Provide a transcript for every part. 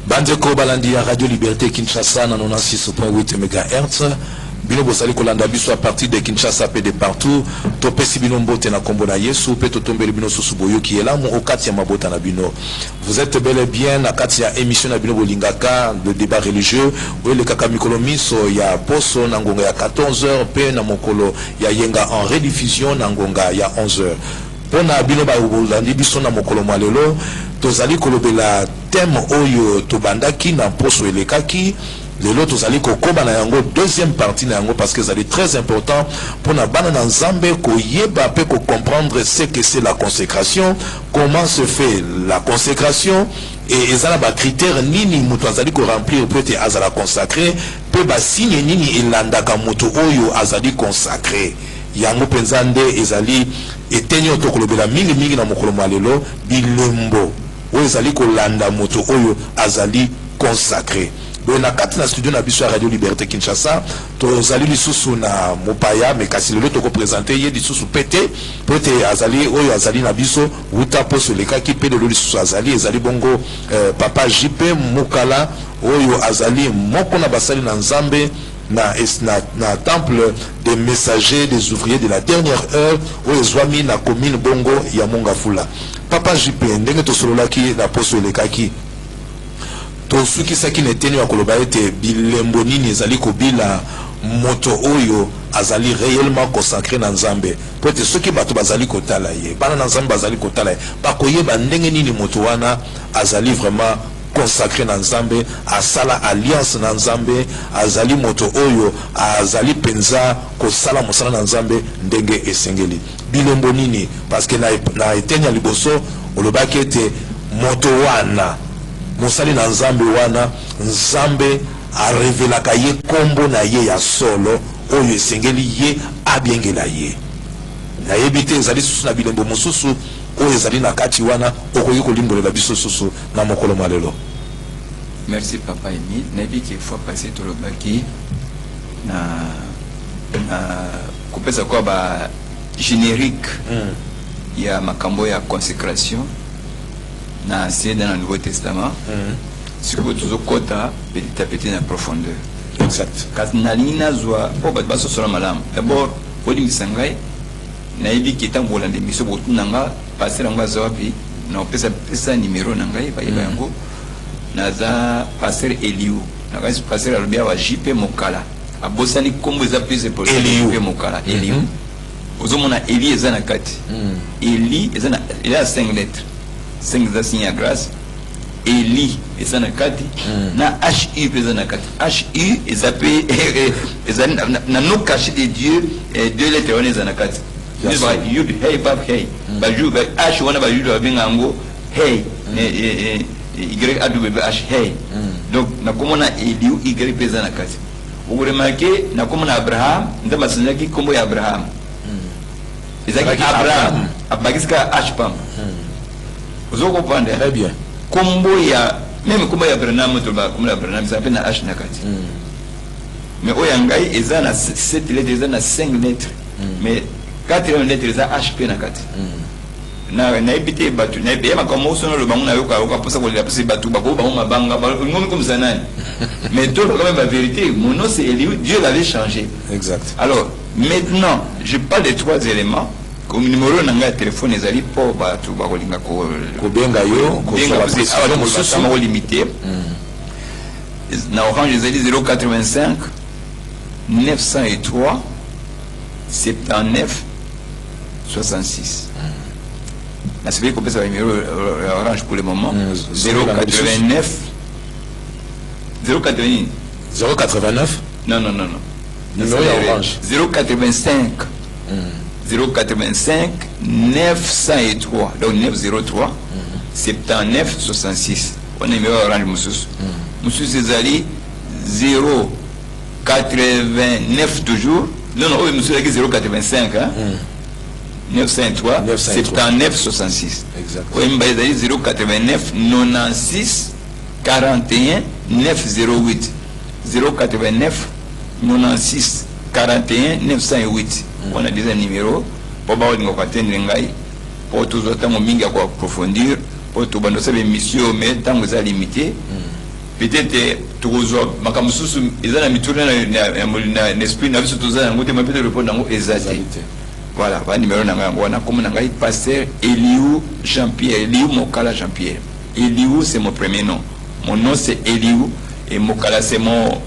Bandeko balandi ya Radio Liberté Kinshasa na 96.8 MHz. Bino bosali kolanda biso à partir de Kinshasa pe de partout. Topesi bino mbote na kombo na Yesu pe totombeli bino susu boyo ki elamu okati ya mabota na bino. Vous êtes bel et bien na kati ya émission na bino bolingaka le débat religieux ou le kaka mikolo miso ya poso na ngonga ya 14h pe na mokolo ya yenga en rediffusion na ngonga ya 11h. Pona bino ba bolandi biso na mokolo malelo tozali kolobela thème oyo tobandaki na poso elekaki. Lelo tozali kokoba na yango deuxième partie na yango parce que ça est très important pour na bana na nzambe ko yeba pe ko comprendre ce que c'est la consécration, comment se fait la consécration et ezala ba critères nini mutu azali ko remplir peut être azala consacré pe ba signe nini elandaka mutu oyo azali consacré. Yango penzande ezali etenyo to kolobela mingi mingi na mokolo malelo bilembo oyo ezali kolanda mutu oyo azali consacré. Bon, na kati na studio na biso ya Radio Liberté Kinshasa tozali lisusu na mopaya mais kasi lelo toko présenter ye lisusu pete azali oyo azali na biso uta poso lekaki pe lelo lisusu azali ezali bongo papa JP Mukala oyo azali moko na basali na nzambe na temple des messagers des ouvriers de la dernière heure oyo zwami na commune bongo ya Mongafula. Papa JP ndenge tosololaki na poso lekaki to suki saki neteni wa koloba ete bilembo nini ezali kobila moto oyo azali réellement consacré na nzambe po ete soki bato bazali kotala ye bana na nzambe bazali kotala ye bakoyeba ndenge nini moto wana azali vraiment consacré na nzambe asala alliance na nzambe azali moto oyo azali penza kosala mosala na nzambe ndenge esengeli bilembo nini parce que na eteni ya liboso olobaki ete moto wana mosali na nzambe wana nzambe arevelaka ye kombo na ye ya solo oyo esengeli ye abiengela ye nayebi te ezali susu na bilembo mosusu oyo ezali na kati wana okoki kolimbolela biso susu na mokolo malelo. Merci papa Emile. Nayebi qu'il faut passer tolobaki na kopesa kwa ba générique ya makambo ya consécration na c'est dans le Nouveau Testament. Ce que tu kota petit à petit na profondeur. Exact. Quand nalina zwa po ba baso solo malam. D'abord oli misangai na yebi kitambola de miso botu nanga passer ngwa zawapi na pesa numéro nanga ba yango na za passer Eliu. Na kasi passer alobia wa JP Mokala. Abosani kombo za pese pour JP Mokala. Eliu. Ozomona Eli ezana kati. Eli ezana il a 5 lettres. 5 za signes à grâce Eli ezana kati na HU ezana kati HU ezape na no caché de Dieu 2 lettres on ezana kati ba yud hey bab hey ba ju ba H wana ba yud ba ngango hey Y adu be H hey donc na komona Eli Y ezana kati uremarqué na komona Abraham ndama sinaki kombo ya Abraham ezaki Abraham abagiska H pam. Vous comprenez très bien. Combo ya même combo ya Brenham to ba comme la Brenham ça s'appelle na H nakati. Mais oyangai ezana 7 lettres ezana 5 lettres. Mais 4 lettres za HP nakati. Na ebité batu na ebé makomo sono le bango na yoka yoka posa ko la posa batu ba ko ba mabanga ba ngom comme ça nani. Mais tout quand même la vérité, mon nom c'est Eliou, Dieu l'avait changé. Exact. Alors, maintenant, je parle de 3 éléments. Comme numéro nanga téléphone ezali po batu ba kolinga ko benga yo ko so la limité na Orange ezali 085 903 79 66. Na c'est ko pesa numéro Orange pour le moment 089 non numéro Orange 085 085 903 donc 903 79 66 on est numéro Orange Moussous Césari 089 toujours non Moussous 085 hein 903 79 66 exact oui 089 96 41 908 089 96 41 908 on a des numéros pour ba on va tenir ngai pour tout autant mingi à approfondir pour tout bando ça mission mais temps vous a limité peut-être toujours makambo susu ezana mituna na esprit na biso tozana ngote mapete répondre ngo ezate voilà va numéro na ngai wana comme na ngai pasteur Eliou Jean-Pierre Eliou Mokala Jean-Pierre. Eliou c'est mon premier nom, mon nom c'est Eliou et Mokala c'est mon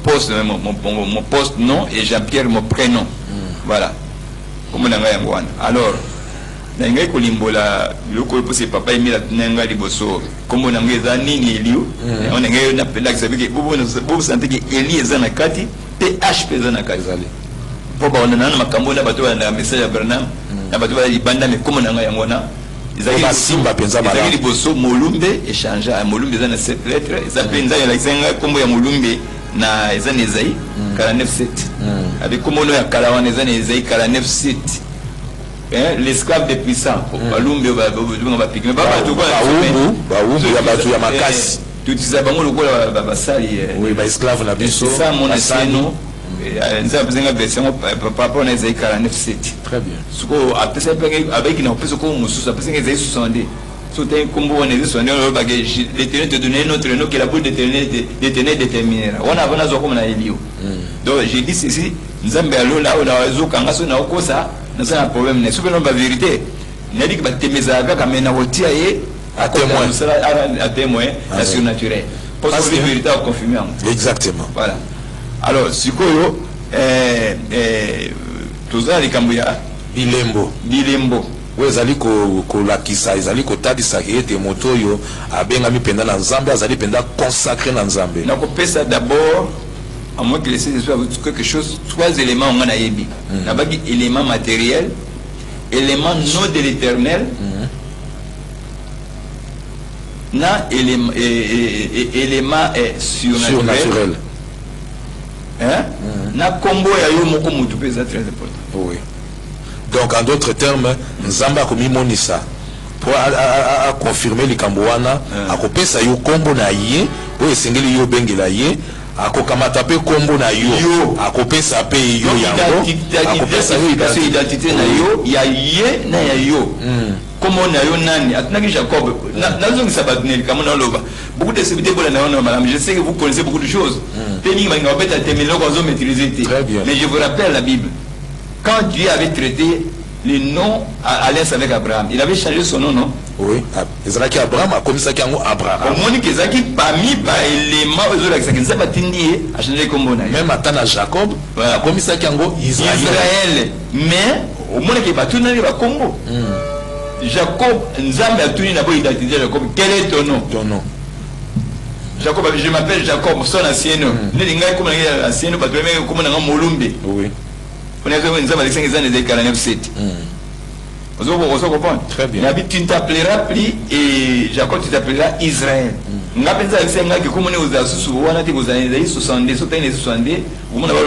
poste mon poste nom et Jean-Pierre mon prénom. Voilà comme na ngai wana alors na ngai kolimbola loko po c'est papa Emile nanga liboso comme na ngai za nini Eliou on ngai na pela que bobo santé que Eli ezana kati PH ezana kati po ba onana na makambo na bato na message ya Bernam na bato ba libanda mais comme na ngai ngona ezaki simba penza mala ezaki liboso Molumbe échange Molumbe ezana 7 lettres ça penza ya la kombo ya Molumbe na ezana Esaïe 49:7 avec comme on ya kalawana ezana Esaïe 49:7 l'esclave des puissants balumbe ba pique mais ba bato ba ya bato ya makasi tout ça bango lokola ba sali oui ba esclave na biso ça mon ancien nza bezenga version papa na Esaïe 49:7 très bien suko apesa penge avec na opesa ko mususu apesa Esaïe 70 sauter kombo on est sur le bagage l'Éternel te donner notre nom que la boule d'Éternel déterminera on a vana zo comme na Elio donc j'ai dit ceci nzambe alo là on a zo kanga so na okosa na ça un problème ne soupe non ba vérité n'a dit que ba temeza kaka mena wotia ye à témoin la surnaturel parce que la vérité a confirmé exactement voilà alors sikoyo tozala likambo ya bilembo we ezali kolakisa ezali kotadisa ete moto oyo abengami mpenza na nzambe azali mpenza consacré na nzambe nakopesa d'abord à moins que laisser quelque chose 3 éléments on a yebi nabaki élément matériel élément non de l'éternel na élément surnaturel hein na kombo ya yo moko mutu pesa très important oui donc en d'autres termes nzamba komimonisa pour confirmer likambo wana akopesa yo kombo na ye oyo esengeli yo bengela ye akokamata pe kombo na yo akopesa pe yo yango akopesa yo identité na yo ya ye na ya yo comme on a yo nani atunaki Jacob nazongi sabatneli comme on loba beaucoup de célébrités pour la madame je sais que vous connaissez beaucoup de choses teni manga beta terminer quand on maîtriser mais je vous rappelle la Bible quand Dieu avait traité le nom à l'aise avec Abraham il avait changé son nom non oui ezalaki Abraham akomisaki yango Abraham omoni ezaki parmi ba élément ezolakisa que nzamba tindi a changé kombo na même atana Jacob akomisaki yango Israël mais omoni ke batunani ba kombo Jacob nzambe atuni na bo identité Jacob quel est ton nom Jacob je m'appelle Jacob son ancien nom ndenga comme na ancien nom bato même comme na Molumbe oui on a besoin nzambe alexandre ezana de 49:7 on comprend très bien Nabi tu t'appelleras plus et Jacob tu t'appelleras Israël nga penza alexandre que comme on est aux asusu wana te aux années 70 sauter les 70 vous m'en avez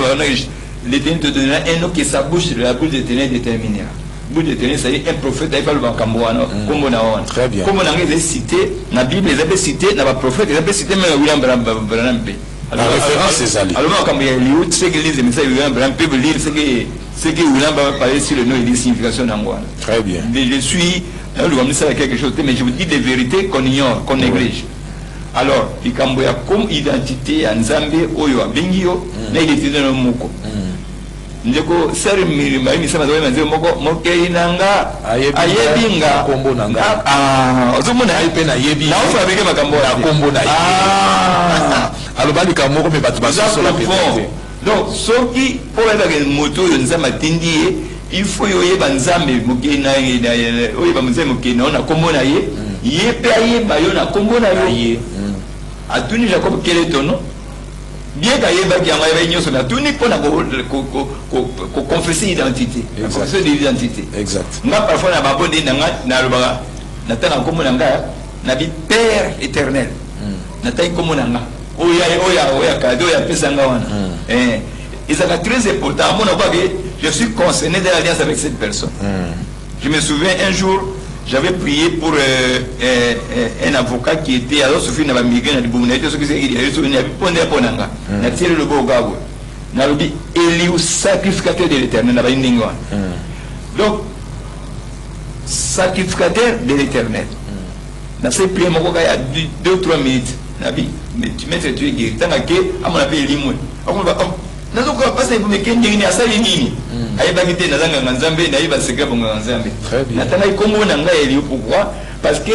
l'Éternel te donnera un nom qui sa bouche la bouche de l'Éternel déterminera bouche de l'Éternel c'est un prophète il faut le bakambo wana comme on a très bien comme on a les cité na Bible les avait cité na ba prophète les avait cité même William Branham la référence est allée alors quand il y a lieu c'est que les messages William Branham peuvent lire c'est que William va parler sur le nom et les significations d'angoisse très bien je suis le ça quelque chose mais je vous dis des vérités qu'on ignore qu'on néglige alors il camboya comme identité à Nzambe oyo abengio na identité no moko ndeko sari mi sama zo manze moko inanga ayebinga kombo nanga ozomona ayipe na yebi na ofa beke makambo ya kombo na alobali kamoko me batu basoso la pété donc soki pour être moto yo nzamba tindi il faut yo yeba nzambe mokena oyo ba nzambe mokena na kombo na ye ye pe ayeba yo na kombo na yo atuni Jacob quel est ton nom bien qu'ayeba qui en avait nyoso na tuni pona ko confesser identité confesser d'identité exact nga parfois na babonde na loba na tana kombo na nga na bi père éternel na tayi kombo na nga oya cadeau ya pesa nga wana et ça est très important mon quoi que je suis concerné de l'alliance avec cette personne je me souviens un jour j'avais prié pour un avocat qui était alors Sophie na bamigé na libumuna était ce que c'est il y a pondé ponanga na tiré le beau gabo na lobi Eliou sacrificateur de l'Éternel na baindingo donc sacrificateur de l'Éternel na ces prières moko ya 2-3 minutes nabi mais tu maître tu es guéri tant que à mon avis limwe akomba nazo ko pasa ibu mekende ni asali nini ayeba kite nazanga nzambe na iba seka bonga nzambe natanga ikombo na ngai eli pourquoi parce que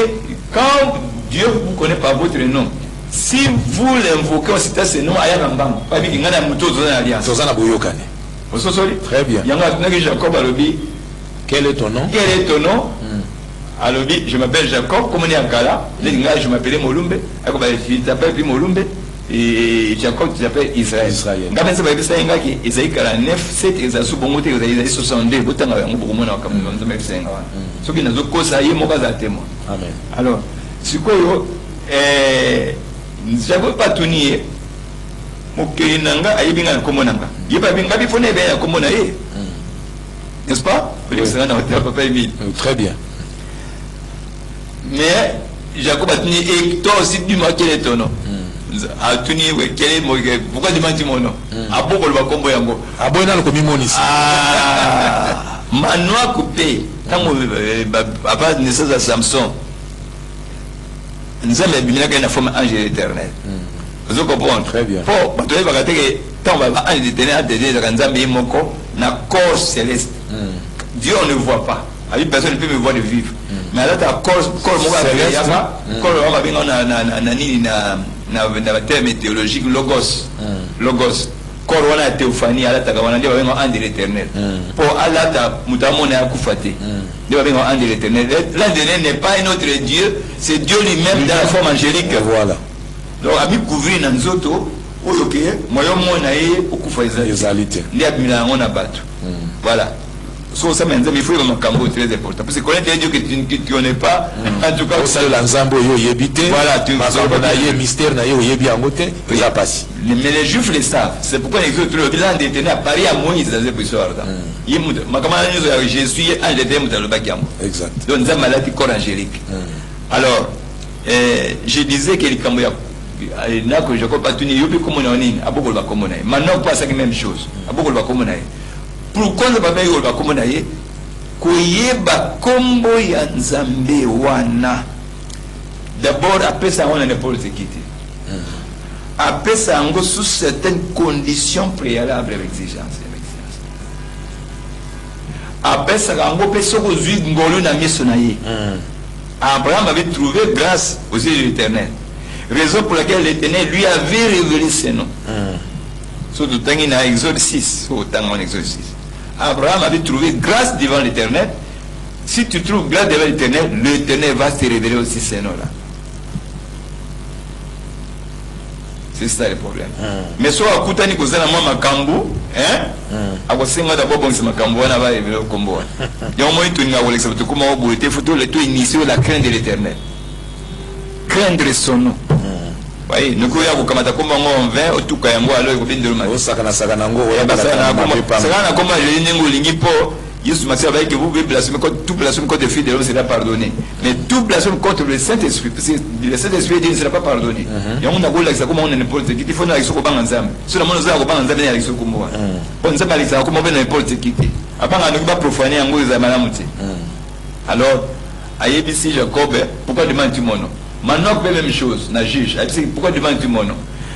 quand Dieu vous connaît par votre nom si vous l'invoquez on cite ce nom aya ngamba pas bi ngana muto zona alliance tozana boyokane ososoli très bien yanga tunaki Jacob alobi quel est ton nom alobi je m'appelle Jacob comme on est à Kala je m'appelais Molumbe akoba tu t'appelles puis Molumbe et Jacob tu t'appelles Israël ngaba nsa ba bisa ngaki Isaïe 49 7 ezasu bongo te Isaïe 62 botanga yango bokomona comme nous sommes senga soki nazo kosa ye moka za témoin amen alors sikoyo Jacob patunier mokeli nanga ayebinga na komona nga yeba binga bifone be ya komona ye n'est-ce pas très bien mais Jacob a tenu et toi aussi dis-moi quel est ton nom a tenu quel est mon pourquoi demandes-tu mon nom a beaucoup le combo yango a boina le komi monisi manoa coupé tant papa de naissance à Samson nous avons bien qu'il y a une forme ange éternel vous comprenez très bien pour tu vas que tant va ange éternel de Dieu dans Nzambe moko na corps céleste Dieu on ne voit pas avec personne ne peut me voir de vivre mais là ta corps moi corps va bien na terme théologique logos corps wana théophanie ala ta wana ndio va ange l'éternel pour ala ta mutamo na kufate ndio va bien ange l'éternel l'ange n'est pas un autre Dieu c'est Dieu lui-même dans la forme angélique voilà donc ami couvrir na nzoto oyoke moyo mona ye okufa ezalité ndia bila ngona bato voilà so ça mais il faut vraiment cambo très important parce que connaître Dieu que tu connais pas en tout cas ça le nzambo yo yebite voilà tu na ye mystère na yo yebi angote ça passe mais les juifs le savent c'est pourquoi les autres le bilan d'éternel à Paris à Moïse dans cette histoire là yimud makama nyo je suis un des thèmes dans le bakiamo exact donc nzamba malati corps angélique alors je disais que les cambo na que je comprends tu n'y yobi comme on est à beaucoup le bakomona maintenant pas ça même chose à beaucoup le bakomona pourquoi ne pas bien yoba comme on a eu koyeba kombo ya nzambe wana d'abord après ça on ne peut pas se quitter après ça on sous certaines conditions préalables avec exigence après ça on peut se rezuir ngolo na miso na ye Abraham avait trouvé grâce aux yeux de l'Éternel raison pour laquelle l'Éternel lui avait révélé ses noms surtout dans Exode 6 dans Exode 6 Abraham avait trouvé grâce devant l'Éternel. Si tu trouves grâce devant l'Éternel, l'Éternel va se révéler aussi ces noms-là. C'est ça le problème. Mais soit à Koutani Kozana moi Makambo, à Wasenga d'abord bon c'est Makambo, on va révéler au combo. Il y a au moins une Alexa, tu comment au bout, il faut le tout initier la crainte de l'Éternel. Craindre son nom. Oui, nous croyons que comme on vient au tout cas moi alors il de le sakana ngo sakana comme je n'engo lingi po Yesu Masia avec que vous pouvez blasphémer contre tout blasphème contre le Fils de l'homme sera pardonné mais tout blasphème contre le Saint-Esprit parce que le Saint-Esprit dit ne sera pas pardonné et on a voulu que ça comme on ne peut qui il faut na isoko banga nzambe sur la monnaie ko banga nzambe na isoko mo on nzambe ali ça comme on ne peut qui apanga ne pas profaner ngo za malamu ti alors ayebisi Jacob pourquoi demandes-tu mon nom maintenant même chose na juge pourquoi demandes-tu mon nom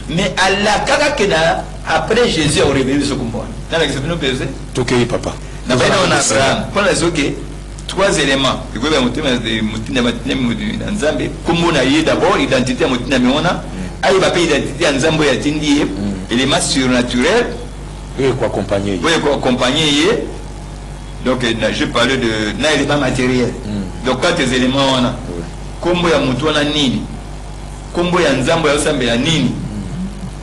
mais à la kakakena après Jésus a révélé ce combat dans la question nous peser tokei papa na bena on Abraham pour les OK trois éléments il faut mutima mutina nzambe kombo na ye d'abord identité mutina meona ayi ba pe identité nzambo ya tindi élément surnaturel et quoi accompagner donc je parlais de na élément matériel donc quatre éléments on a kombo ya mutu wana nini kombo ya nzambo ya osambe ya nini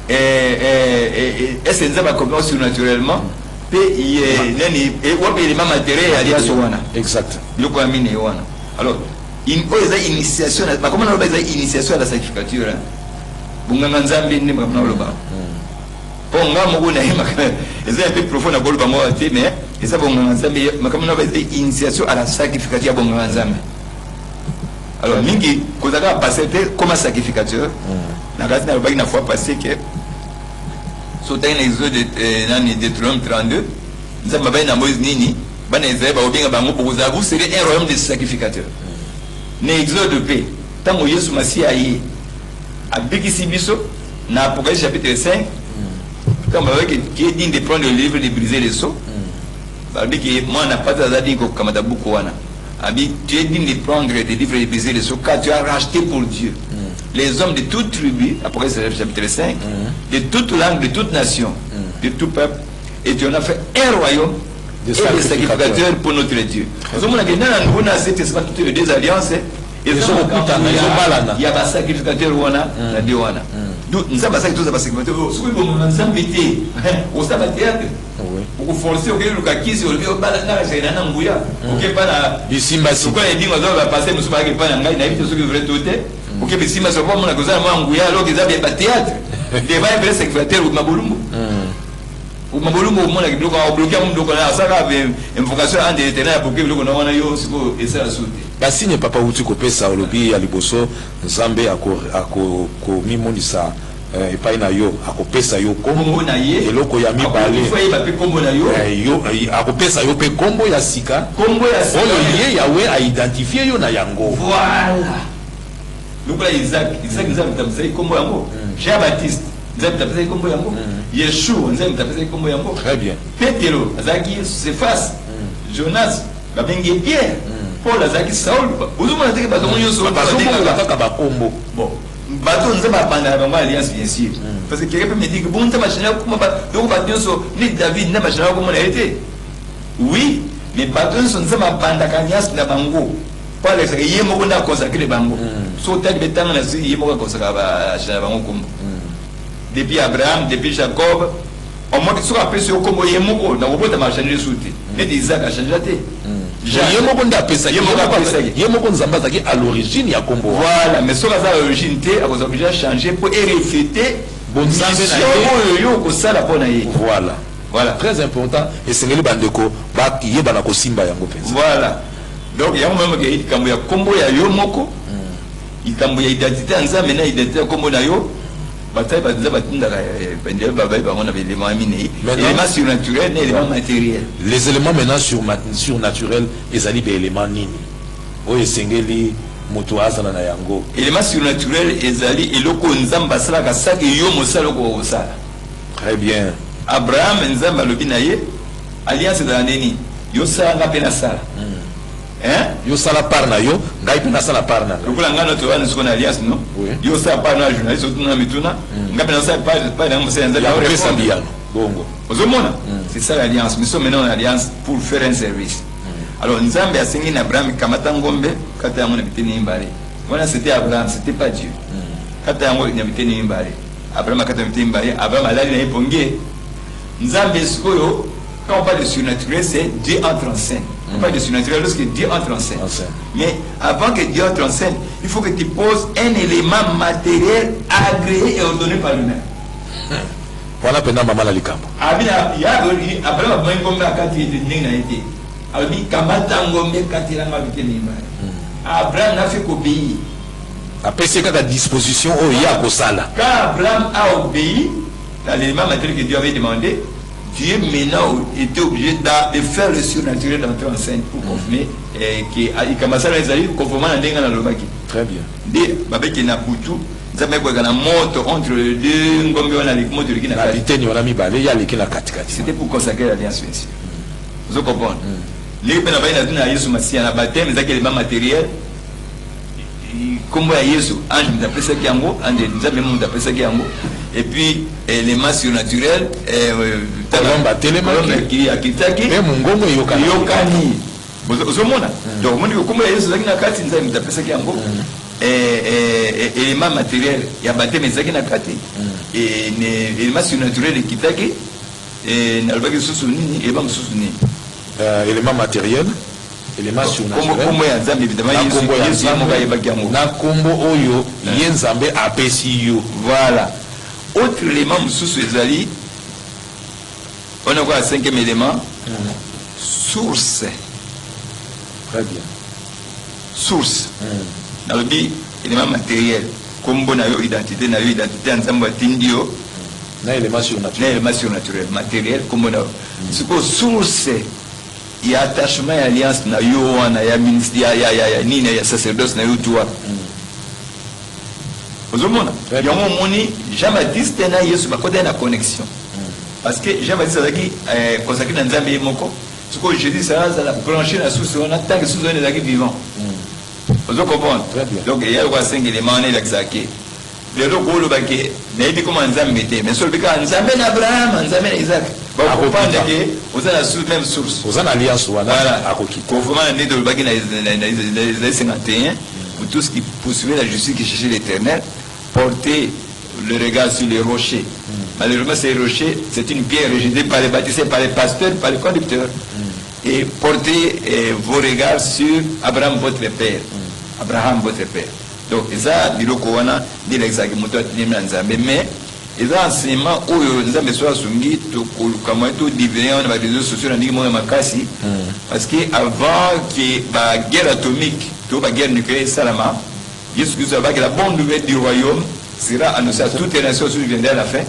est-ce que nzambo akomba surnaturellement pe nani wapi élément matériel ya liaso wana exact yoko ya mine wana alors oza initiation ba comment on va initiation à la sacrificature bunganga nzambe ndi mkamna loba ponga mogo na hima eza un peu profond na bolba mo ate mais eza bunganga nzambe makamna on va initiation à la sacrificature bunganga nzambe alors mingi kozaka passer comme un sacrificateur na kasi na baki na fois passé que sauter un exode de Deutéronome 32 nzamba ba na Moïse nini bana Israël ba obinga bango boza vous serez un royaume de sacrificateurs na exode de paix tant Yesu Masia yi abikisi biso na Apocalypse chapitre 5 comme avec qui est digne de prendre le livre de briser les sceaux babi que moi n'a pas d'azadi ko kamata buku wana abi tu es digne de prendre le livre de briser les sceaux car tu as racheté pour Dieu les hommes de toute tribu, Apocalypse chapitre 5, de toute langue, de toute nation, de tout peuple, et tu en as fait un royaume et des sacrificateurs pour notre Dieu. Nous avons cette espace toutes les deux alliances, et il y a des sacrificateurs na Diwana. Nous avons des sacrificateurs. Ce que nous avons été, au sabbat théâtre, pour forcer au Québec, au Kisi, au Lieu, au Balana, j'ai un angouya, au Québec, ici, Massi. Pourquoi il dit qu'on va passer, nous sommes pas en Gaï, n'a ce que vous voulez tout. Pour que si ma soeur mon agoza moi angouya alors qu'ils avaient pas théâtre devant un vrai secrétaire ou mabolumbo ou mabolumbo mon aki bloqué bloqué mon bloqué là ça avait invocation en des terrains pour que le qu'on a yo siko et ça sauter basi ne papa uti kopesa olobi ya liboso nzambe ako mimonisa epai na yo akopesa yo kombo na ye eloko ya mibale foi ba pe kombo na yo yo akopesa yo pe kombo ya sika oyo ye yawe a identifier yo na yango voilà. Donc là Isaac nous a tapé comme yango. Jean-Baptiste nous a tapé comme yango. Yeshua nous a tapé comme yango. Très bien. Pétero Azaki Cephas, Jonas, babengi Pierre, Paul Azaki Saul. Vous vous avez pas comment yoso parce que ba kombo. Bon. Bato nous a banda ba alliance bien sûr. Parce que quelqu'un me dit que bon ta machine comme ba donc ba yoso ni David na machine comme on a été. Oui, mais bato nous a banda kanyas na bango. Pas les yé moko na consacrer bango so tête betanga na si yé moko consacrer ba chana bango kombo depuis Abraham depuis Jacob on m'a dit so après so kombo yé moko na robota ma changer souté et Isaac a changé té yé moko nda pesa yé moko nzamba zaki à l'origine ya kombo voilà mais so à l'origine té a déjà changé pour refléter bon nzambe na yo ko sala pona yé voilà très important et sengeli bandeko ba yé bana ko simba yango penza voilà. Donc il y a un moment qui est comme il y a combo ya yo moko il comme il y a identité ensemble maintenant identité combo na yo bataille baza batinda pendel baba ba on avait éléments aminés éléments surnaturels et éléments matériels les éléments maintenant surnaturels ezali be éléments nini o esengeli moto azana na yango éléments surnaturels ezali eloko nzamba sala ka saki yo mosala ko osala très bien Abraham nzamba lobi na ye alliance de neni yo sala pena sala yo sala par na yo ngai pena sala par na lokola ngano to wana siko na alliance no yo sala par na journaliste surtout na mituna ngai pena sala par na mose nzala ya pesa biano bongo ozomona c'est ça l'alliance nous sommes maintenant en alliance pour faire un service alors nzambe asengi na Abraham kamata ngombe kata yango na biteni mbale voilà c'était Abraham c'était pas Dieu kata yango na biteni mbale Abraham kata biteni mbale Abraham alali na iponge nzambe sikoyo quand on parle de surnaturel c'est Dieu entre en scène. On parle de surnaturel lorsque Dieu entre en scène. Mais avant que Dieu entre en scène, il faut que tu poses un élément matériel agréé et ordonné par lui-même. Voilà pendant maman la likambo. Abina ya gori Abraham ba ngombe akati ndenge na été. Abi kamata ngombe kati la ngabite ni mbali. Abraham n'a fait qu'obéir. Après c'est qu'à disposition au ya kosala. Quand Abraham a obéi à l'élément matériel que Dieu avait demandé, Dieu maintenant était obligé de faire le surnaturel d'entrer en scène pour confirmer qu'il commence à les aller conformément à l'enga dans le baki. Très bien. De babeki na butu, nzambe kwa kana moto entre les deux ngombe wana les moto qui na kapiteni wana mibale ya leki na katikati. C'était pour consacrer l'alliance bien. Vous comprenez? Les pena baina tuna Yesu Masia na baptême za élément matériel. Comme ya Yesu, ange m'appelle ça kiango, ange nzambe m'appelle ça kiango. Et puis éléments surnaturels kolomba telema qui akitaki et mungongo yokani ozomona donc mon comme Yesu zaki na kati nzambe m'appelle ça kiango éléments matériels ya baptême zaki na kati et éléments surnaturels kitaki et na lobaki susu nini et bang susu nini éléments matériels éléments surnaturels kombo ya nzambe évidemment Yesu moka yebaki yango na kombo oyo ye nzambe apesi yo voilà. Autre élément sous ezali on a quoi 5e élément source. Très bien. Source dans le but élément matériel comme bon identité ensemble tindio na élément surnaturel matériel comme bon c'est quoi source il y a attachement et alliance na yo na ya ministère ya nina ya sacerdoce na yo toi ozomona yango moni Jean-Baptiste na Yesu bakoda na connexion parce que Jean-Baptiste azaki consacré na Nzambe ye moko siko Jésus ça la brancher la source on attend que source on est vivant ozo comprendre donc il y a quoi 5 éléments on est l'exaké le rôle baké nayebi comment Nzambe était mais sur le cas Nzambe na Abraham Nzambe na Isaac ba comprendre que oza la source même source oza na alliance wana akoki conformément né de baké na 51 pour tous qui poursuivaient la justice qui cherchaient l'Éternel porter le regard sur les rochers. Malheureusement, ces rochers, c'est une pierre rejetée par les baptisés, par les pasteurs, par les conducteurs. Et portez vos regards sur Abraham, votre père. Abraham, votre père. Donc, ça, biloko wana, dit l'exact, mais, ils ont enseignement où nous avons besoin de sungi, comment tout diviner, on a des réseaux sociaux, on a dit moi makasi, parce que avant que la guerre atomique, toute la guerre nucléaire, salama, Jésus Christ a que la bonne nouvelle du royaume sera annoncée à toutes les nations qui viendront à la fin.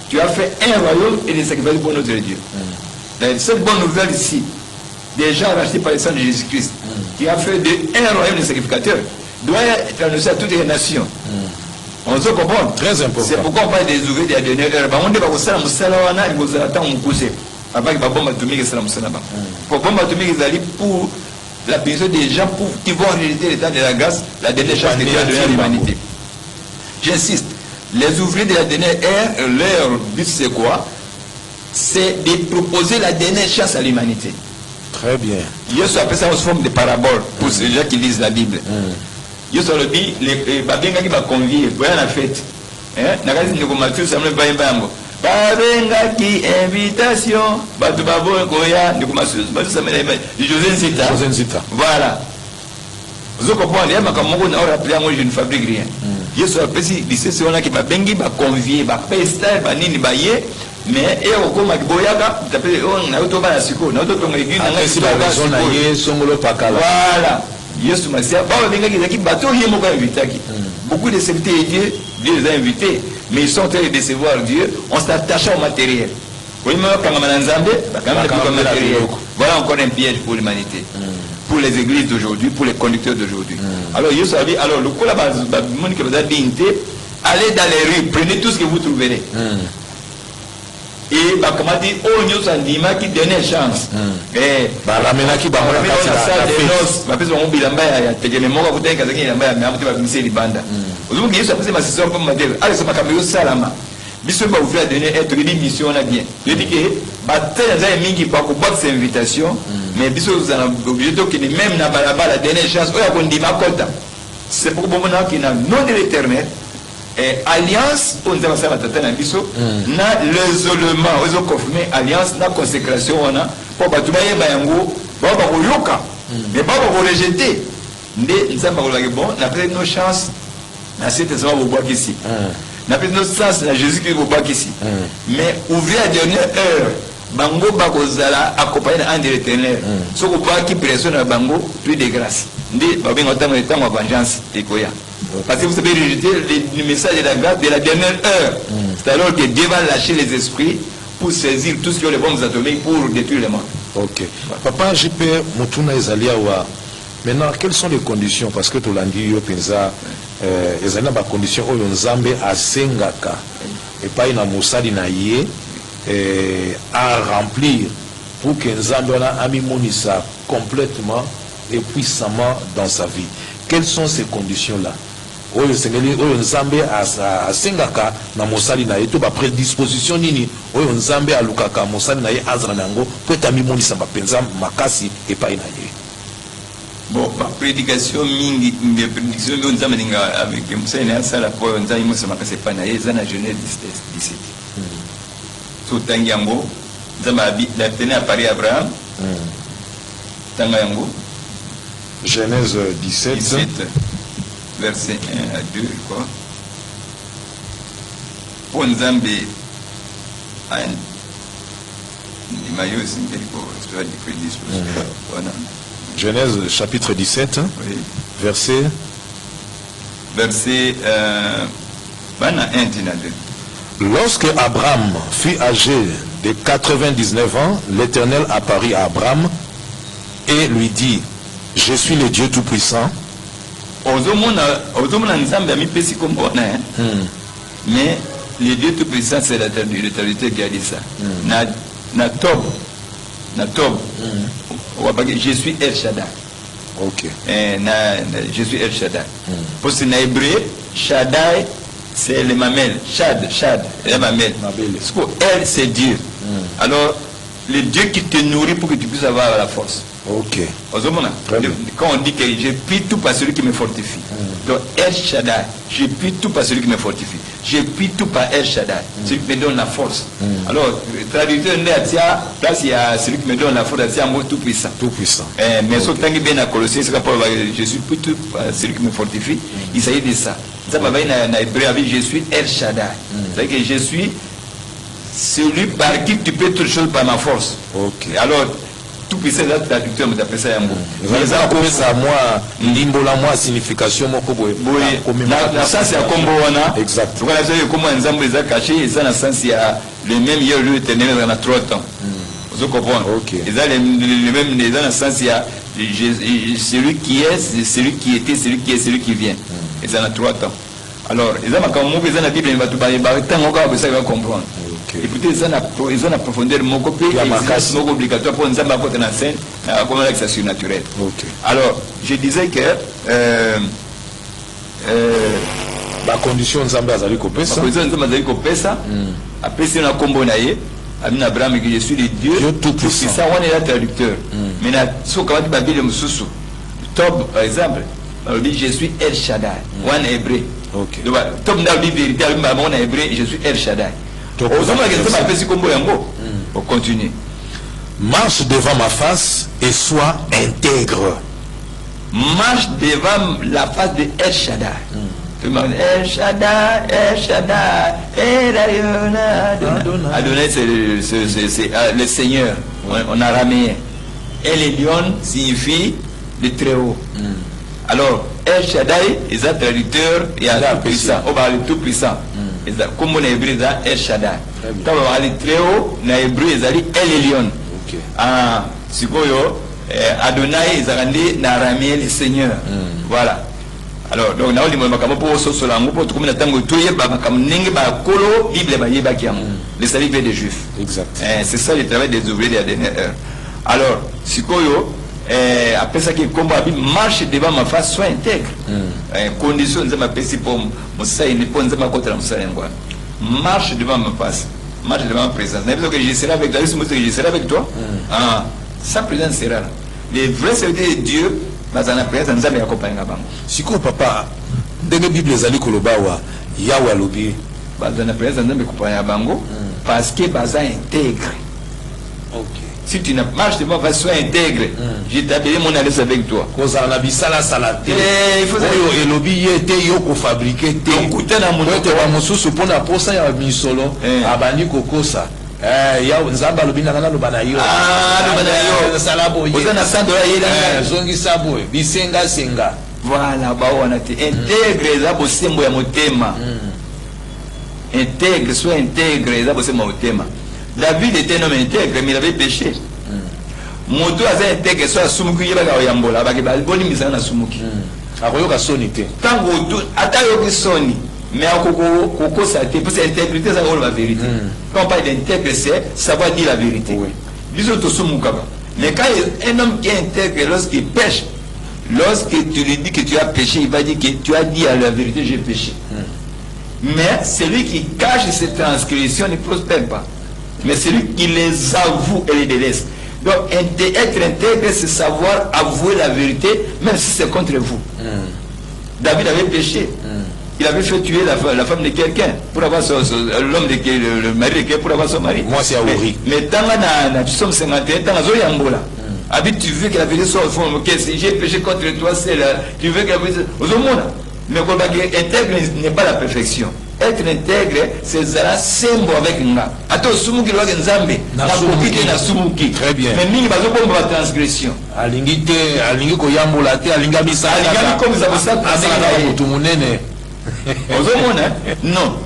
Tu as fait un royaume et des sacrifices pour notre Dieu. Cette bonne nouvelle ici, des gens rachetés par le sang de Jésus-Christ, qui a fait un royaume de sacrificateurs, doit être annoncé à toutes les nations. On se comprend. Très important. C'est pourquoi on parle des ouvriers de la dernière heure. On dit que vous savez, vous avez un cousin. Avec la bombe atomique, c'est la bombe atomique, ils pour la personne des gens pour qui vont réaliser l'état de la grâce, la dernière chance que Dieu a donnée à l'humanité. J'insiste, les ouvriers de la dernière ère, leur but c'est quoi? C'est de proposer la dernière chance à l'humanité. Très bien. Jésus appelle ça en forme de parabole pour ceux gens qui lisent la Bible. Jésus le dit, les babenga qui va convier, voilà la fête. Nakasi ndiko Matthieu samle bayembango. Babengaki invitation batu babo koya ndiko Matthieu samle José Nzita. Voilà. Vous comprenez, il y a makamoko na rappeler moi je ne fabrique rien. Yesu apesi lycée c'est on a qui babengi ba convier ba pesta ba nini ba ye mais et au koma boyaka t'appelle on na auto ba na siko na auto tonga igi na ngasi ba raison na ye songolo pakala. Voilà. Yesu Masia ba bengaki zaki bato ye moko invitaki. Beaucoup de serviteurs de Dieu les a invités mais ils sont en train de décevoir Dieu en s'attachant au matériel. Voilà encore un piège pour l'humanité, pour les églises d'aujourd'hui, pour les conducteurs d'aujourd'hui. Alors, Yesu a dit, alors, le coup là-bas, allez dans les rues, prenez tout ce que vous trouverez. Et comment dire, oh, nous avons dit qui donnait chance. Et ramena qui va la salle des noces, ma fille on bilamba ya tegeme moko kuteka zaki bilamba ya mtu babimisi libanda. Uzungu Yesu apese masisio comme modèle. Allez, c'est pas comme salama. Biso ba ouvrir à donner être une mission là bien. Je dis que ba tel za mingi pa ko box invitation, mais biso vous en obligé de que même na balaba la dernière chance oya ko ndima kota. C'est pour bon moment qui na nom de l'Éternel. Et alliance on va faire tata na biso na l'isolement ils ont confirmé alliance na consécration on a pour ba tuba yeba yango ba ba ko yoka mais ba ba ko rejeter ndé nzamba ko la bon na peut nos chances na cette ça va boire ici na peut nos chances na Jésus qui va boire ici mais ouvrir à dernière heure bango ba ko zala accompagner en de l'Éternel so ko pas qui pression na bango plus de grâce ndé ba benga tango tango vengeance ekoya. Parce que vous avez rejeté le message de la grâce de la dernière heure. C'est alors que Dieu va lâcher les esprits pour saisir tout ce qui est les bombes atomiques pour détruire le monde. Ok. Papa, JP, Mutuna Ezaliawa. Maintenant, quelles sont les conditions? Parce que tu l'as dit, Yopenza, il y a des conditions où Nzambe a Sengaka et pas une Moussadi Naye à remplir pour que Nzambe a mis Monissa complètement et puissamment dans sa vie. Quelles sont ces conditions-là? Oyo sengeli oyo Nzambe asengaka na mosali na ye to ba prédisposition nini oyo Nzambe alukaka mosali na ye azana nango po etami monisa bapenza makasi epai na ye. Bon, ma prédication mingi mbe prédiction do Nzambe ninga avec mosali na sala po Nzambe monisa makasi epai na ye zana Genèse 17. So tangi yango Nzambe la tenait à Paris Abraham. Tanga yango Genèse 17. Verset 1 à 2, quoi. Pour Nzambe, Genèse chapitre 17, oui. Verset 1. Lorsque Abraham fut âgé de 99 ans, l'Éternel apparut à Abraham et lui dit: Je suis le Dieu Tout-Puissant. ozomona nzambe amipesi kombo wana mais les dieux tout puissants c'est la totalité qui a dit ça na Tob je suis El Shaddai. OK. Je suis El Shaddai. Parce que en hébreu Shaddai c'est le mamel, Shad, le mamel. Parce que El c'est Dieu. Alors le Dieu qui te nourrit pour que tu puisses avoir la force. OK. Quand on dit que je puis tout par celui qui me fortifie. Donc El Shaddai, je puis tout par celui qui me fortifie. Je puis tout par El Shaddai, celui qui me donne la force. Alors, traducteur, place il y a celui qui me donne la force, c'est un mot tout puissant. Tout puissant. Mais ce temps qui bien à Colossiens, c'est je suis puis tout par celui qui me fortifie. Il s'agit de ça. Ça va dans hébreu avec je suis El Shaddai. C'est-à-dire que je suis celui par qui tu peux toutes choses par ma force. OK. Alors, tout puissant, là, traducteur, mais d'après ça, il y a un mot. Mais ça, moi, limbola, moi, signification, moi, comme la sens, il y a combo, exact. Pourquoi la sens, comment un zambou les a cachés, et ça, dans le sens, il y a le même lieu, lui, éternel, dans la 3 temps. Vous comprenez? OK. Et ça, le même, dans le sens, il y a celui qui est, celui qui était, celui qui est, celui qui vient. Et ça, dans 3 temps. Alors, ils ont quand on dans la Bible, il va tout parler, tant qu'on ça, il va comprendre. Écoutez, ils ont la profondeur de mon côté, c'est obligatoire pour nous avoir une scène, comme ça surnaturel. Alors, je disais que la condition de Zambé Azali Kopesa, après c'est un combo naïe, Abraham que je suis le Dieu tout puissant. Ça, on est là traducteur. Mais là, ce qu'on dit Babylone Moussou, Tob, par exemple, on dit je suis El Shaddai, one hébreu. Tob n'a dit vérité, on est hébreu, je suis El Shaddai. On continue. Marche devant ma face et sois intègre. Marche devant la face de El Shaddai. El Shaddai, El Shaddai, Adonai, c'est le Seigneur en araméen. Et le lion signifie le très haut. Alors, El Shaddai, il est un traducteur et un tout puissant. On va le tout puissant. Comme on est hébreu, El Shaddai. Quand on va aller très haut, on est hébreu, il est El Elyon. Si vous Adonai, il est araméen, le Seigneur. Voilà. Alors, donc, on a dit le salut des Juifs. Exact. C'est ça le travail des ouvriers de la dernière heure. Alors, si vous après ça, qui combat, marche devant ma face, soit intègre. Condition, nous avons appelé pour marche devant ma face, marche devant ma présence. Je serai avec toi, je serai avec toi. Sa présence sera là. Les vrais serviteurs de Dieu, dans la présence, nous allons accompagner. Si quoi, papa, dans la Bible, les alliés Kolobawa, Yahweh Lobi. Dans la présence, nous allons accompagner parce que Baza intègre. Si tu marches devant ma face, sois intègre. Je t'appelle mon alliance avec toi. Il faut fabriquer voilà, intègre za bosembo ya motema. Intègre, soit intègre za bosembo ya motema. David était un homme intègre, mais il avait péché. Moto a intègre, soit sumuki yeba yambola, baki bali misana sumuki. Akoyoka soni te. Tango ata yoki soni, mais akoko sa te, parce que l'intégrité ça la vérité. Quand on parle d'intègre, c'est savoir dire la vérité. Bisous to sumuka. Mais quand un homme qui est intègre, lorsqu'il pêche, lorsque tu lui dis que tu as péché, il va dire que tu as dit à la vérité, j'ai péché. Mais celui qui cache ses transgressions ne prospère pas. Mais celui qui les avoue et les délaisse. Donc être intègre, c'est savoir avouer la vérité, même si c'est contre vous. David avait péché. Il avait fait tuer la femme de quelqu'un pour avoir l'homme de le mari de quelqu'un pour avoir son mari. Moi c'est Aouri. Mais tant que nous sommes 51, tant que Yambola. Tu veux que la vérité soit au fond. Si j'ai péché contre toi, c'est là. Tu veux que la vérité soit au fond. Mais intègre n'est pas la perfection. Être intègre, c'est Zara sembo avec nga. Attends, sumuki loa nzambe. Na sumuki na sumuki. Très bien. Mais mingi bazo bomba la transgression. Alingi ko yambola te, alinga misa. Alinga comme ça ça. Asala mutu munene. Ozomona? Non.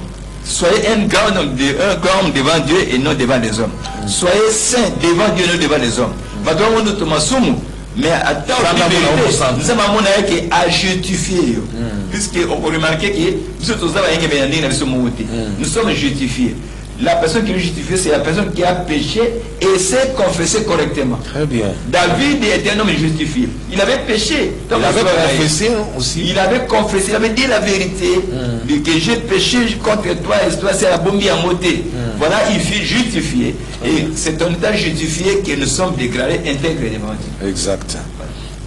Soyez un grand homme devant Dieu et non devant les hommes. Soyez saint devant Dieu et non devant les hommes. Vadongo to masumu. mais attends, nous avons à justifier. Puisque on peut remarquer que nous sommes justifiés. La personne qui est justifiée, c'est la personne qui a péché et s'est confessé correctement. Très bien. David était un homme justifié. Il avait péché. Il avait confessé aussi. Il avait confessé, il avait dit la vérité. Que j'ai péché contre toi et toi, c'est la bombe à moté. Voilà, il fut justifié. Et c'est en état justifié que nous sommes déclarés intègres devant Dieu. Exact.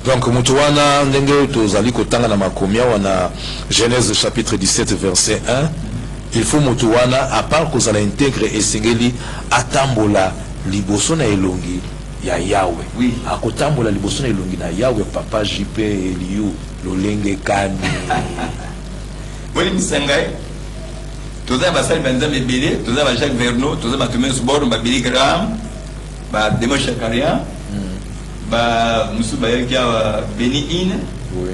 Donc, Moutouana, Ndenge, Tozali, Kotanga, Namakomia, wana Genèse chapitre 17, verset 1. Il faut Moutouana, à part que ça intègre et singeli, atambola, liboso na elongi, ya Yahweh. Oui. Akotambola, liboso na elongi, na Yahweh, papa, JP, Eliou, Lolenge, Kani. Oui, Missangai. Toza basali banza mebele, toza ba Jacques Verneau, toza ba Thomas Bord, ba Billy Graham, ba Demo Chakaria, ba Moussou Bayakia, Benny In. Oui.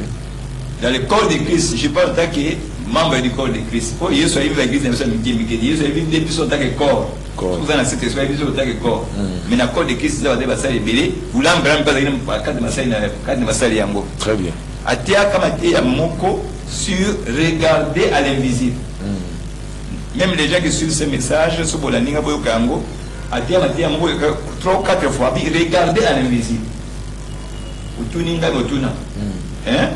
Dans le corps de Christ, je parle en tant que membre du corps de Christ. Oh, Jésus a vu l'église de Jésus a vu des personnes en tant que corps. Vous avez cette esprit en tant que corps. Mais dans le corps de Christ, vous avez des basali belé, vous l'embrasez pas dans le basali yango. Très bien. Atia Kamatia Moko sur regarder à l'invisible. Même les gens qui suivent ce message, sur Bolaninga Boyokango, Atia Matia Moko 3-4 fois, regarder à l'invisible. Utuninga Botuna. Hein?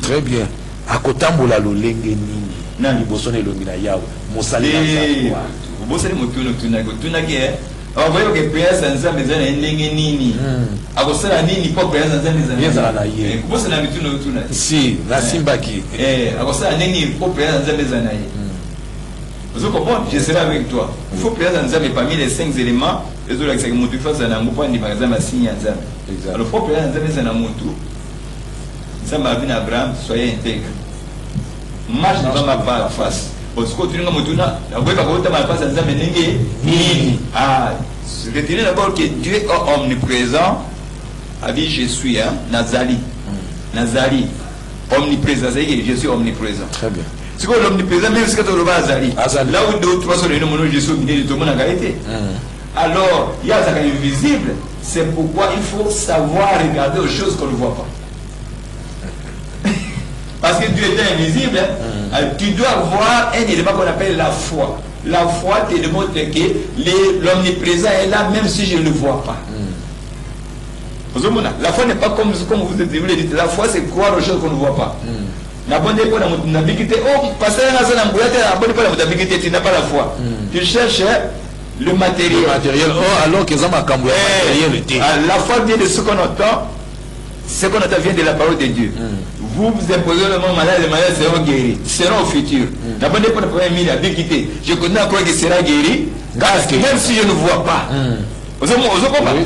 Très bien. Akotambola lolenge nini. Nani bosone longi na Yahweh. Mosali na vous bossez le motuno tuna ke. On voit que prière sans mezana ndenge nini. Akosala nini pour prière sans mezana. Yezala na ye. Vous bossez na mituno tuna. Si, na simbaki. Akosala nini pour prière sans mezana ye. Vous comprenez? Je serai avec toi. Il faut prier dans Nzambe parmi les 5 éléments. Les autres, c'est que mon face à n'angoupa ni par exemple à signe Nzambe. Alors, il faut prier dans Nzambe c'est un motu. Nzambe a vu Abraham, soyez intègre. Marche devant ma part face. Parce que tu n'as pas motuna. La voix va côté ma face à Nzambe n'engue ni. Ah, retenez d'abord que Dieu est omniprésent. A dit je suis Nazali. Nazali. Omniprésent, c'est que je suis omniprésent. Très bien. C'est quoi l'omniprésent, même si tu as Azali. Là où 2 ou 3 sont les noms de Jésus, tout le monde a été. Alors, il y a ça invisible. C'est pourquoi il faut savoir regarder aux choses qu'on ne voit pas. Parce que Dieu est invisible, tu dois voir un élément qu'on appelle la foi. La foi te démontre que l'omniprésent est là, même si je ne le vois pas. La foi n'est pas comme vous dites. La foi, c'est croire aux choses qu'on ne voit pas. La bonne époque, oh, parce que tu n'as pas la foi. Tu cherches le matériel. Oh, alors que ça m'a cambré. La foi vient de ce qu'on entend. Ce qu'on entend vient de la parole de Dieu. Vous imposez le mot malade, les malades seront guéris. Seront au futur. La bonne époque, je connais encore qu'il sera guéri. Même si je ne vois pas.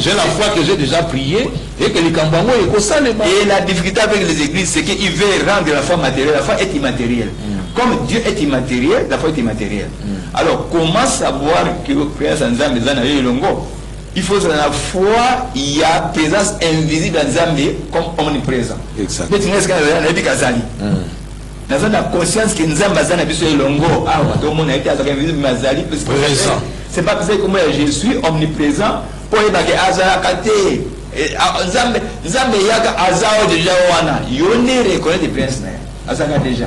J'ai la foi que j'ai déjà prié et que les Kambango est consalement. Et la difficulté avec les églises, c'est qu'ils veulent rendre la foi matérielle. La foi est immatérielle. Comme Dieu est immatériel, la foi est immatérielle. Alors, comment savoir que le prière sans Nzambe est longo? Il faut que la foi, il y a présence invisible dans Nzambe comme omniprésent. Exact. Mais tu n'es qu'à nous avons la conscience que Nzambe est longo. Ah, tout le monde a été invisible, mais Zali, présent. C'est pas parce que moi je suis omniprésent pour y baguer Azakate. Nzambe yaka Azao déjà wana. Yone reconnaît des princes na. Azaka déjà.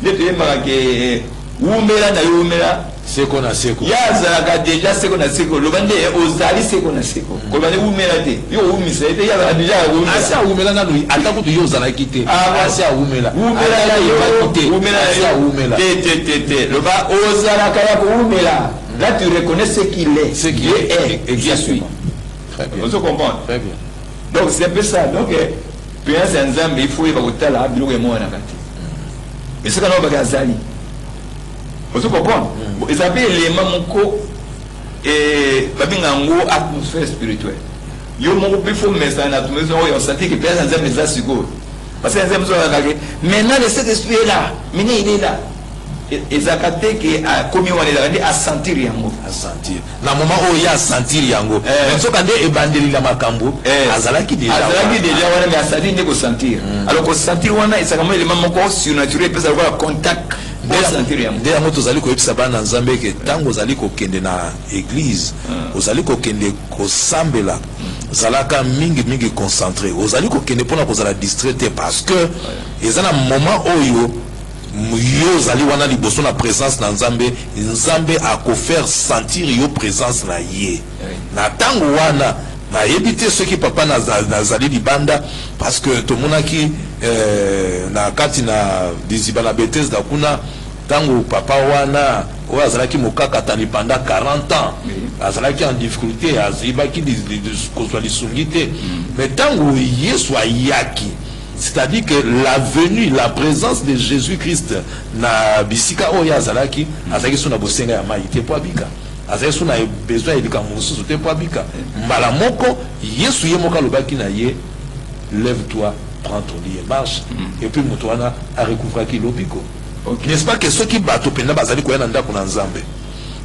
Le pays marqué Oumela na Oumela. C'est qu'on a seko. Ya Azaka déjà c'est qu'on a seko. Le bande Ozali c'est qu'on a seko. Ko bande Oumela te. Yo Oumisa te ya déjà Oumela. Asa Oumela na lui. Atako tu yo zala kité. Asa Oumela. Oumela na yo kité. Oumela ya Oumela. Te. Le ba Ozala kaya ko Oumela. Là, tu reconnais ce qu'il est. Ce qu'il est. Et je suis. Très bien. On se comprend. Très bien. Donc, c'est un peu ça. Donc, il faut y avoir là, et ce qu'on a fait, c'est on se comprend. Ils appellent les mamoko et atmosphère spirituelle. Il faut mettre ça dans l'atmosphère. On sentit que personne n'a jamais ça. Parce que maintenant, le Saint-Esprit est là. Maintenant, il est là. Et Zakate qui a commis à sentir yango. À sentir. Na moment où il y a sentir yango. Mais ce qu'on dit ebandeli la makambo. Azalaki déjà. Azalaki déjà wana mais asali ne ko sentir. Alors ko sentir wana c'est comme élément moko surnaturel peut avoir contact. Sentir yango. Déjà moto zali ko yebisa bana Nzambe ke tango zali ko kende na église. Ozali ko kende ko sambela. zalaka mingi concentré ozali ko kende pona ko zala distrait parce que ezana moment oyo yo zali wana liboso na présence na Nzambe a ko faire sentir yo présence na ye na tango wana na yebite ceux qui papa na zali libanda parce que to monaki na kati na dizibana Bethesda da kuna tango papa wana o azalaki mokaka tani pendant 40 ans azalaki en difficulté azibaki kozwa lisungi te mais tango Yesu ayaki c'est-à-dire que la venue, la présence de Jésus-Christ na bisika oya azalaki azalaki suna bosenga ya mai te po abika azalaki suna besoin elika mosusu te po abika mbala moko Yesu ye moka lobaki na ye lève-toi, prends ton lit et marche et puis moto wana a recouvert ki lobiko. N'est-ce pas que ceux qui battent au penda bazali koyana ndako na Nzambe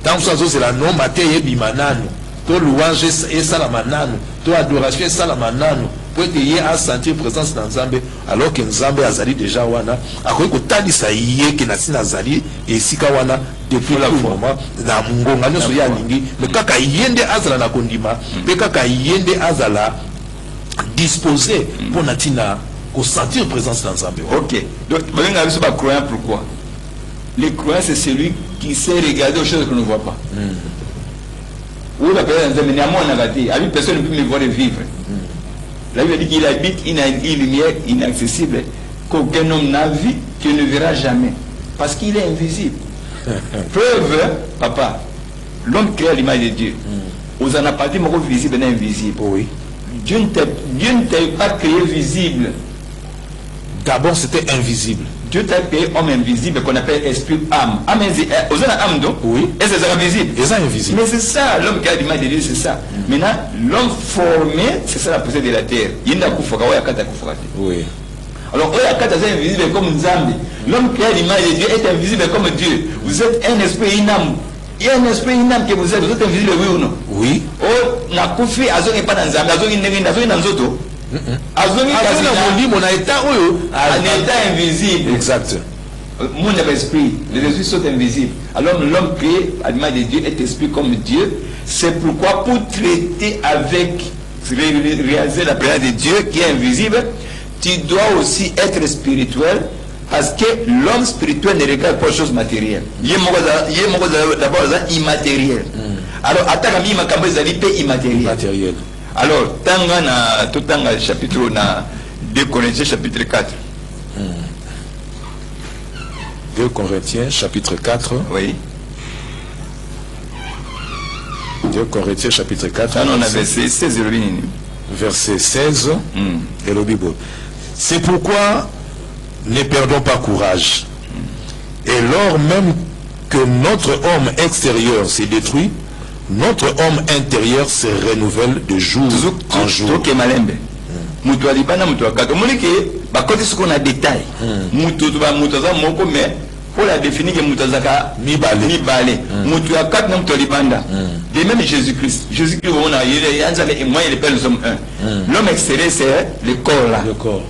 tant que ça c'est la non maté yebimanano to louange et salamanano to adoration et salamanano pour que y a sentir présence dans Nzambe alors que Nzambe azali déjà wana akoki kotalisa ye ke na sina azali esika wana depuis le moment na mungonga nyoso ya lingi mais kaka yende azala na kondima pe kaka yende azala disposé pour natina ko sentir présence dans Nzambe. OK. Donc on a vu ce croyant pourquoi? Le croyant c'est celui qui sait regarder aux choses qu'on ne voit pas. Où la personne est en négatif, avec personne ne peut me voir vivre. La Bible dit qu'il habite une lumière inaccessible qu'aucun homme n'a vu, qu'il ne verra jamais. Parce qu'il est invisible. Preuve, papa, l'homme créé à l'image de Dieu. Aux anapathis, mon visible et invisible. Oui. Dieu ne t'a pas créé visible. D'abord, c'était invisible. Dieu t'a créé homme invisible qu'on appelle esprit âme. Âme, aux âmes donc. Oui. Et c'est invisible. Et ça invisible. Mais c'est ça, l'homme qui a l'image de Dieu, c'est ça. Maintenant, l'homme formé, c'est ça la poussée de la terre. Il n'y a pas de oui. Alors, est invisible comme Nzambe. L'homme qui a l'image de Dieu est invisible comme Dieu. Vous êtes un esprit, une âme. Il y a un esprit, une âme que vous êtes invisible, oui ou non? Oui. Oh, n'a pas fait, azongi pas dans Nzambe, azongi dans Zoto. Azongi mon état invisible. Exact. Mon esprit, les esprits sont invisibles. Alors l'homme créé à l'image de Dieu est esprit comme Dieu. C'est pourquoi pour traiter avec, réaliser la présence de Dieu qui est invisible, tu dois aussi être spirituel. Parce que l'homme spirituel ne regarde pas les choses matérielles. Il est d'abord immatériel. Alors, attaque ma campagne immatériel. Alors, tout chapitre 2 Corinthiens chapitre 4. 2 Corinthiens chapitre 4. Oui. 2 Corinthiens chapitre 4. Ah non, on a verset 16. Verset 16. Et le Bible. C'est pourquoi ne perdons pas courage. Et lors même que notre homme extérieur s'est détruit, notre homme intérieur se renouvelle de jour en jour. On a détail. Pour la définir que Moutazaka Nibale. Moutouakat non Tolibanda. De même Jésus-Christ. Jésus-Christ, on a et moi et les pères nous sommes un. L'homme extérieur, c'est le corps là. Le corps.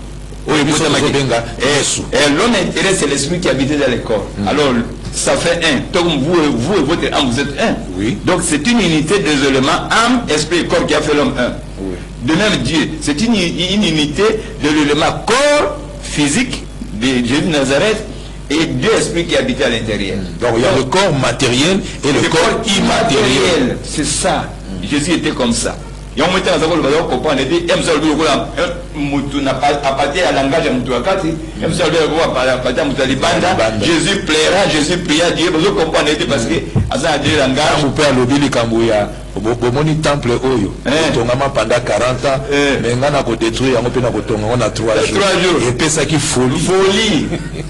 Oui, et l'homme intérieur, c'est l'esprit qui habite dans le corps. Alors, ça fait un. Donc, vous et votre âme, vous êtes un. Oui. Donc, c'est une unité des éléments, âme, esprit et corps qui a fait l'homme un. Oui. De même, Dieu, c'est une unité de l'élément corps physique de Jésus de Nazareth et Dieu esprit qui habite à l'intérieur. Donc, il y a le corps matériel et le corps immatériel. C'est ça. Jésus était comme ça. Il y a un moment où on va comprendre que Jésus plaira, Jésus pria Dieu. Vous comprenez parce que vous pouvez le Kambouya. Bomoni temple oyo tongama pendant 40 ans mais ngana ko détruire yango pe na ko tonga on a 3 jours et pesa ki folie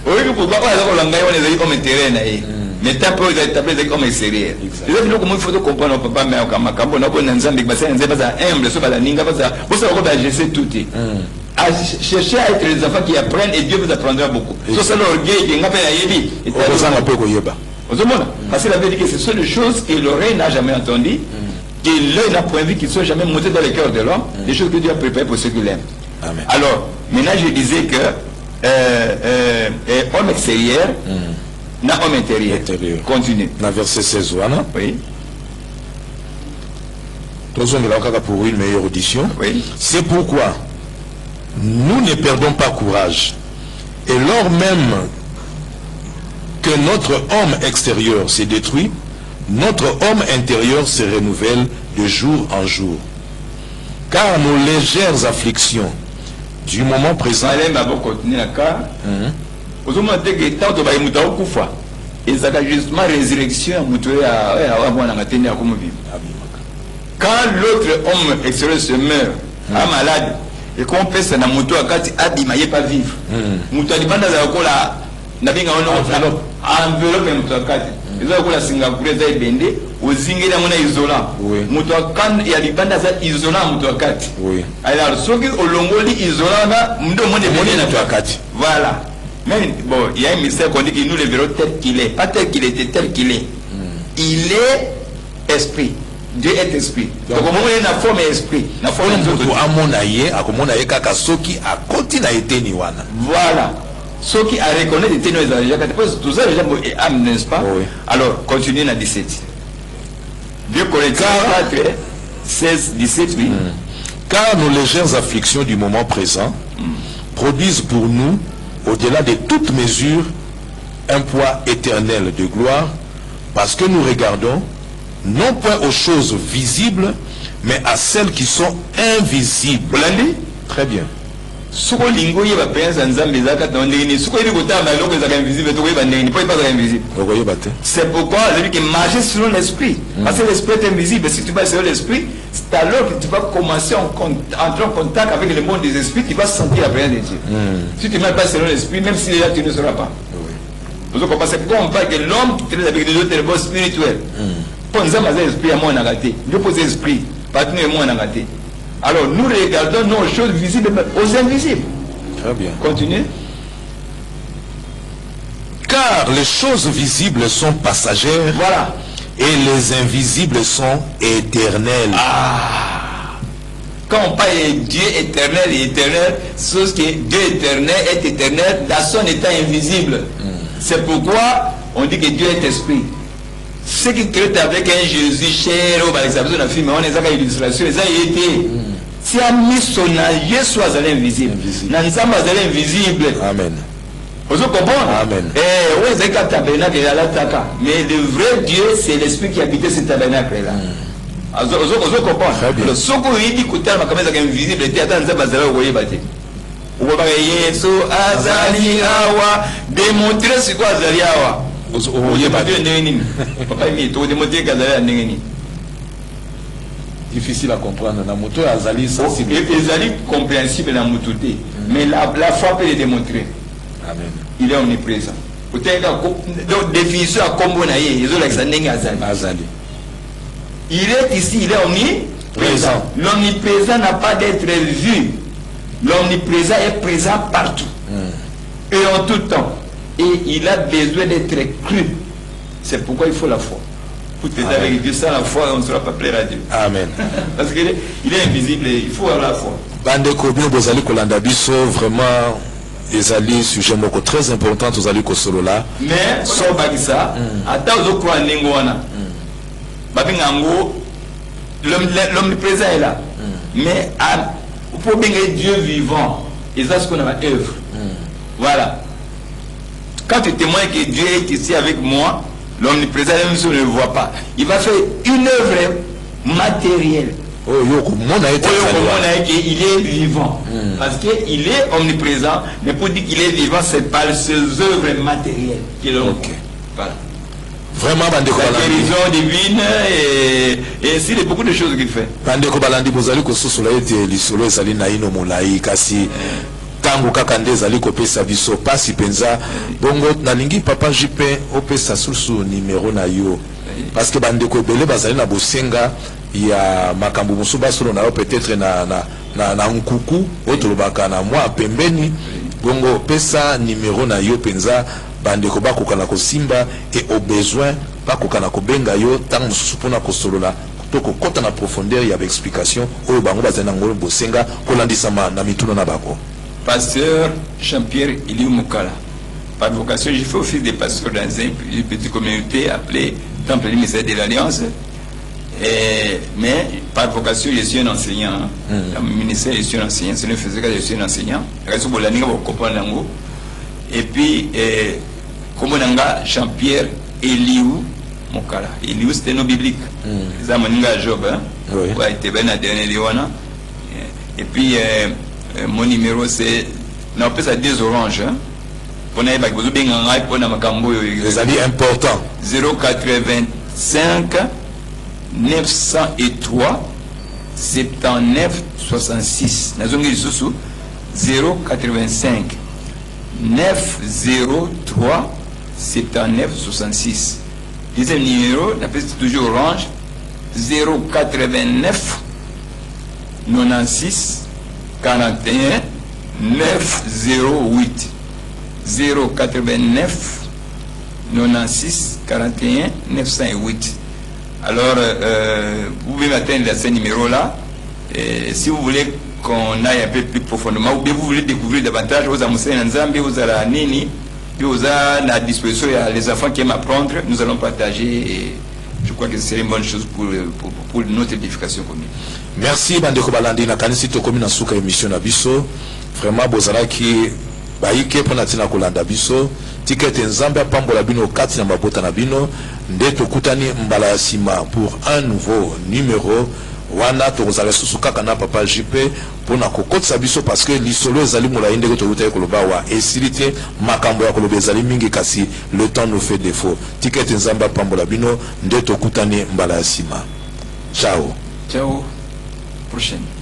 oyo ko ba ko la ngai on ezali comme terrain na ye mais temple oyo ezali comme extérieur c'est là que il faut comprendre papa mais kama kambo na ko nzambe ba ça nzambe ba humble so ba ninga ba ça vous savez ko ba je sais tout à chercher à être les enfants qui apprennent et Dieu vous apprendra beaucoup so ça l'orgueil qui ngapa ya yebi et ça na pe ko yeba parce que la vérité c'est ce sont des choses que l'oreille n'a jamais entendues que l'œil n'a point vu qu'ils ne sont jamais montés dans le cœur de l'homme, des choses que Dieu a préparées pour ceux qui l'aiment. Alors, maintenant je disais que homme extérieur n'a homme intérieur. Continue. Dans verset 16, oui. Pour une meilleure audition. Oui. C'est pourquoi nous ne perdons pas courage. Et lors même que notre homme extérieur s'est détruit, notre homme intérieur se renouvelle de jour en jour. Car nos légères afflictions du moment présent... justement résurrection quand l'autre homme extérieur se meurt, malade, et qu'on peut se namoto akati abima pas vivre. Muto alibanda za kola na binga ono enveloppe muto akati. Izo kola Singapour za ibende ozingela mona isolant. Muto kan ya libanda za isolant muto akati. Alors soki olongoli isolant na ndo monde na muto akati. Voilà. Mais bon, il y a un mystère qu'on dit qu'il nous le verrons tel qu'il est, pas tel qu'il était, tel qu'il est. Il est esprit. Dieu est esprit. Donc, on a une forme esprit. Voilà. Ceux qui a reconnu des ténors, tout ça, les âmes, n'est-ce pas? Alors, continuez dans 17. 2 Corinthiens 4, 16, 17, oui. Car nos légères afflictions du moment présent produisent pour nous, au-delà de toute mesure, un poids éternel de gloire, parce que nous regardons non point aux choses visibles, mais à celles qui sont invisibles. Très bien. C'est pourquoi celui qui marche selon l'esprit, parce que l'esprit est invisible. Si tu vas selon l'esprit, c'est alors que tu vas commencer à entrer en contact avec le monde des esprits, tu vas sentir la présence de Dieu. Si tu ne marches pas selon l'esprit, même s'il est là, tu ne seras pas. C'est pourquoi on parle que l'homme qui traite avec les autres est spirituel. Pour nous avoir l'esprit à moi en agaté. Dieu pose l'esprit, partenaire et moi en agaté. Alors nous regardons nos choses visibles aux invisibles. Très bien. Continuez. Car les choses visibles sont passagères. Voilà. Et les invisibles sont éternels. Quand on parle de Dieu éternel et éternel, ce qui est Dieu éternel est éternel dans son état invisible. C'est pourquoi on dit que Dieu est esprit. Ceux qui créent avec un Jésus cher, par exemple, on a fait une illustration, ils ont été. Si a mis son âge, soit invisible. N'ensemble, invisible. Amen. Vous comprenez? Amen. Mais le vrai Dieu, c'est l'esprit qui habitait ce tabernacle-là. Vous comprenez? Ce qu'on dit que tu es invisible, tu es démontrer ce quoi Azali Awa. Difficile à comprendre. La moto Azali sensible. Azali compréhensible dans moto. Mais la foi peut le démontrer. Amen. Il est omniprésent. Donc définition à combo naïe. Ils ont l'examen Azali. Il est ici, il est omniprésent. L'omniprésent n'a pas d'être vu. L'omniprésent est présent partout. Et en tout temps. Et il a besoin d'être cru. C'est pourquoi il faut la foi. Pour t'aider avec Dieu, sans la foi, on ne sera pas plaire à Dieu. Amen. Parce qu'il est invisible et il faut avoir la foi. Bande Kobino Bozali Kolanda Biso, vraiment, ezali sujet moko très important, Ozali Kosolo là. Mais, sans bagisa, attends, aux croix Ningwana. Babingango, l'omniprésent est là. Mais, pour bien Dieu vivant, et ça, ce qu'on a œuvre. Voilà. Quand tu témoignes que Dieu est ici avec moi, l'omniprésent, même si on ne le voit pas, il va faire une œuvre matérielle. Il est vivant. Parce qu'il est omniprésent, mais pour dire qu'il est vivant, c'est par ses œuvres matérielles qu'il est. Voilà. Vraiment, la guérison divine et ainsi de beaucoup de choses qu'il fait. Bandeko balandi bozali kososola ete lisolo ezali na ino molai kasi tango kaka nde ezali kopesa biso pasi penza bongo nalingi papa jipe opesa susu numéro na yo parce que bandeko ebele bazali na bosenga ya makambo mosu basolo na yo peut-être na nkuku otolobaka na mwa pembeni bongo pesa numéro na yo penza bandeko bakokana kosimba et au besoin bakokana kobenga yo tango mosusu mpona kosolola toko kota na profondeur ya explication oyo bango bazali na ngolo bosenga kolandisama na mituna na bako. Pasteur Jean-Pierre Eliou Moukala. Par vocation, j'ai fait office de pasteur dans une petite communauté appelée Temple du Ministère de l'Alliance. Mais par vocation, je suis un enseignant. Le ministère, je suis un enseignant. C'est le faisait que je suis un enseignant. Et puis, comme on a Jean-Pierre Eliou Mokala. Eliou, c'était nos bibliques. Ça m'a Job. Ouais, c'était bien la dernière Liwana. Et puis, mon numéro, c'est. On appelle ça des oranges. Les amis importants. 085 903 79 66. 085 903 79 66. Deuxième numéro, c'est toujours orange. 089 96 41 908. 089 96 41 908. Alors, vous pouvez m'atteindre à ce numéro-là. Si vous voulez qu'on aille un peu plus profondément, ou bien vous voulez découvrir davantage, vous avez Nzambi, vous avez la Nini, puis vous avez la disposition, il y a les enfants qui aiment apprendre, nous allons partager. Et je crois que ce serait une bonne chose pour notre édification commune. Merci, Bandeko Balandi, Nakanisi Tokomi Nasuka émission Nabiso. Vraiment, Bozala qui. Baïke Ponatina Kolanda Biso, ticket Nzambe Pambola Bino 4 Nambabota Nabino, Ndeto Kutani Mbala Sima pour un nouveau numéro. Wana Tozala Susukakana Papa JP pour na kokot sabiso parce que l'isolo ezali moula inde ko to koloba wa esilite makambo ya koloba ezali mingi kasi le temps nous fait défaut. Ticket Nzambe Pambola Bino, Ndeto Kutani Mbala Sima. Ciao. Ciao. Prochaine.